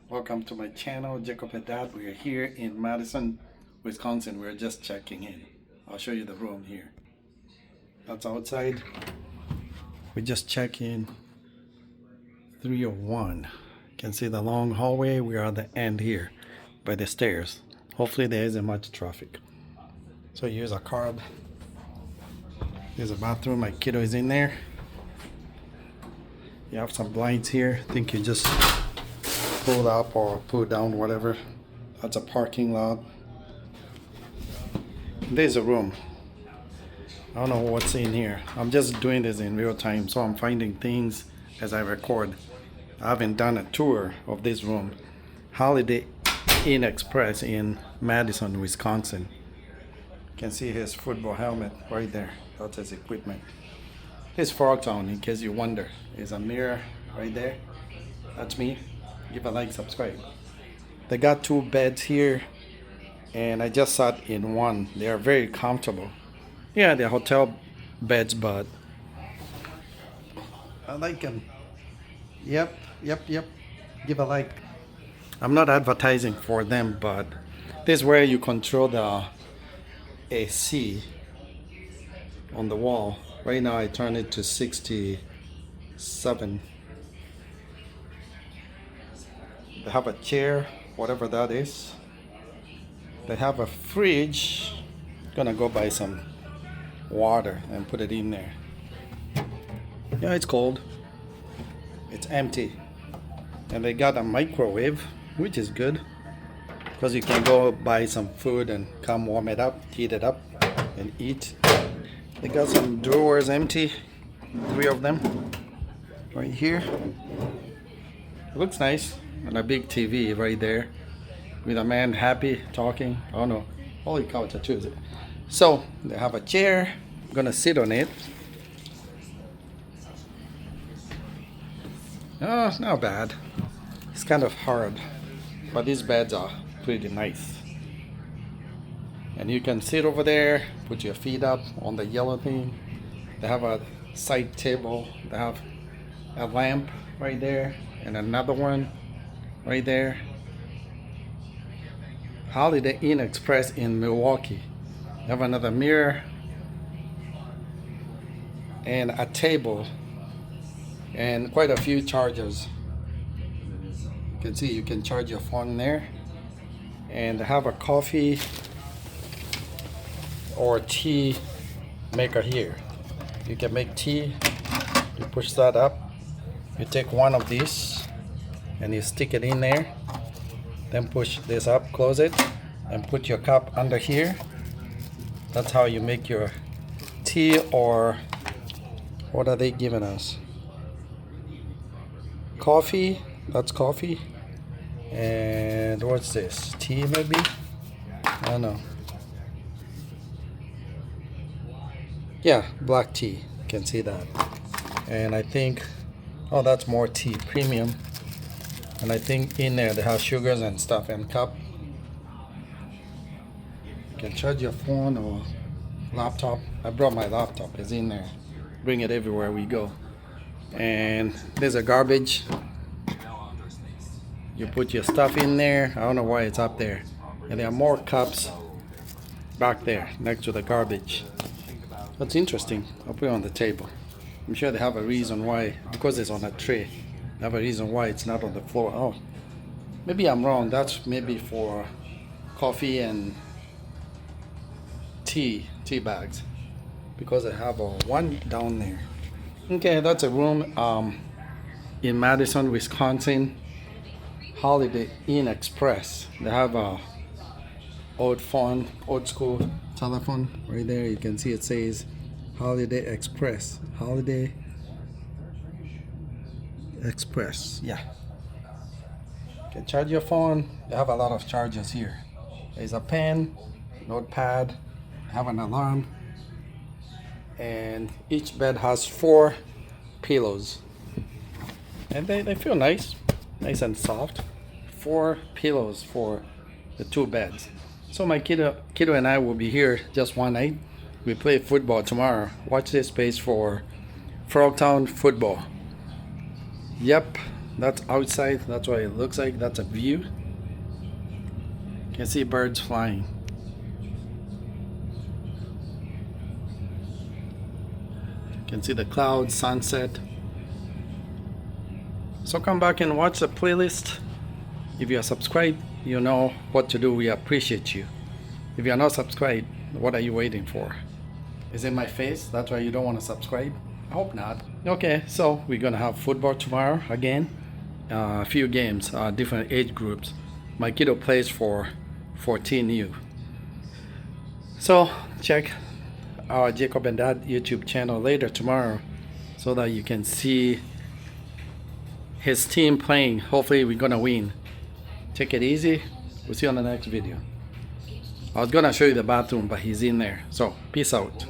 Welcome to my channel, Jacob and Dad. We are here in Madison, Wisconsin. We're just checking in. I'll show you the room here. That's outside. We just check in 301. You can see the long hallway. We are at the end here by the stairs. Hopefully there isn't much traffic. So here's a card. There's a bathroom. My kiddo is in there. You have some blinds here. I think you just pull up or pull down, whatever. That's a parking lot. There's a room. I don't know what's in here. I'm just doing this in real time, so I'm finding things as I record. I haven't done a tour of this room. Holiday Inn Express in Madison, Wisconsin. You can see his football helmet right there. That's his equipment. His Frogtown, in case you wonder. There's a mirror right there. That's me. Give a like, subscribe. They got two beds here, and I just sat in one. They are very comfortable. Yeah, they're hotel beds, but I like them. Yep. Give a like. I'm not advertising for them, but this is where you control the AC on the wall. Right now I turn it to 67. They have a chair, whatever that is. They have a fridge. Gonna go buy some water and put it in there. Yeah, it's cold. It's empty. And they got a microwave, which is good, because you can go buy some food and come warm it up, heat it up, and eat. They got some drawers empty, 3 of them, right here. It looks nice. And a big TV right there with a man happy talking. Oh no, holy cow, it's a Tuesday. So they have a chair. I'm gonna sit on it. Oh, not bad. It's kind of hard, but these beds are pretty nice. And you can sit over there, put your feet up on the yellow thing. They have a side table. They have a lamp right there and another one right there. Holiday Inn Express in Milwaukee. You have another mirror and a table and quite a few chargers. You can see you can charge your phone there. And have a coffee or tea maker here. You can make tea. You push that up. You take one of these and you stick it in there, then push this up, close it, and put your cup under here. That's how you make your tea, or what are they giving us? Coffee. That's coffee. And what's this? Tea maybe? I don't know. Yeah, black tea. You can see that. And I think, oh, that's more tea, premium. And I think in there they have sugars and stuff and cup. You can charge your phone or laptop. I brought my laptop, it's in there. Bring it everywhere we go. And there's a garbage. You put your stuff in there. I don't know why it's up there. And there are more cups back there next to the garbage. That's interesting. I'll put it on the table. I'm sure they have a reason why, because it's on a tray. They have a reason why it's not on the floor. Oh, maybe I'm wrong. That's maybe for coffee and tea bags, because I have a one down there. Okay, that's a room in Madison, Wisconsin. Holiday Inn Express. They have a old phone, old school telephone right there. You can see it says Holiday Express. Holiday Express. Yeah. You can charge your phone. They have a lot of chargers here. There's a pen, notepad, have an alarm, and each bed has 4 pillows. And they feel nice and soft. 4 pillows for the 2 beds. So my kiddo and I will be here just one night. We play football tomorrow. Watch this space for Frogtown football. Yep, That's outside. That's what it looks like. That's a view. You can see birds flying. You can see the clouds, sunset. So come back and watch the playlist. If you are subscribed, you know what to do. We appreciate you. If you are not subscribed, what are you waiting for? Is it my face? That's why you don't want to subscribe? I hope not. Okay, so we're gonna have football tomorrow again. A few games, different age groups. My kiddo plays for 14U. So check our Jacob and Dad YouTube channel later tomorrow so that you can see his team playing. Hopefully we're gonna win. Take it easy. We'll see you on the next video. I was gonna show you the bathroom, but he's in there. So peace out.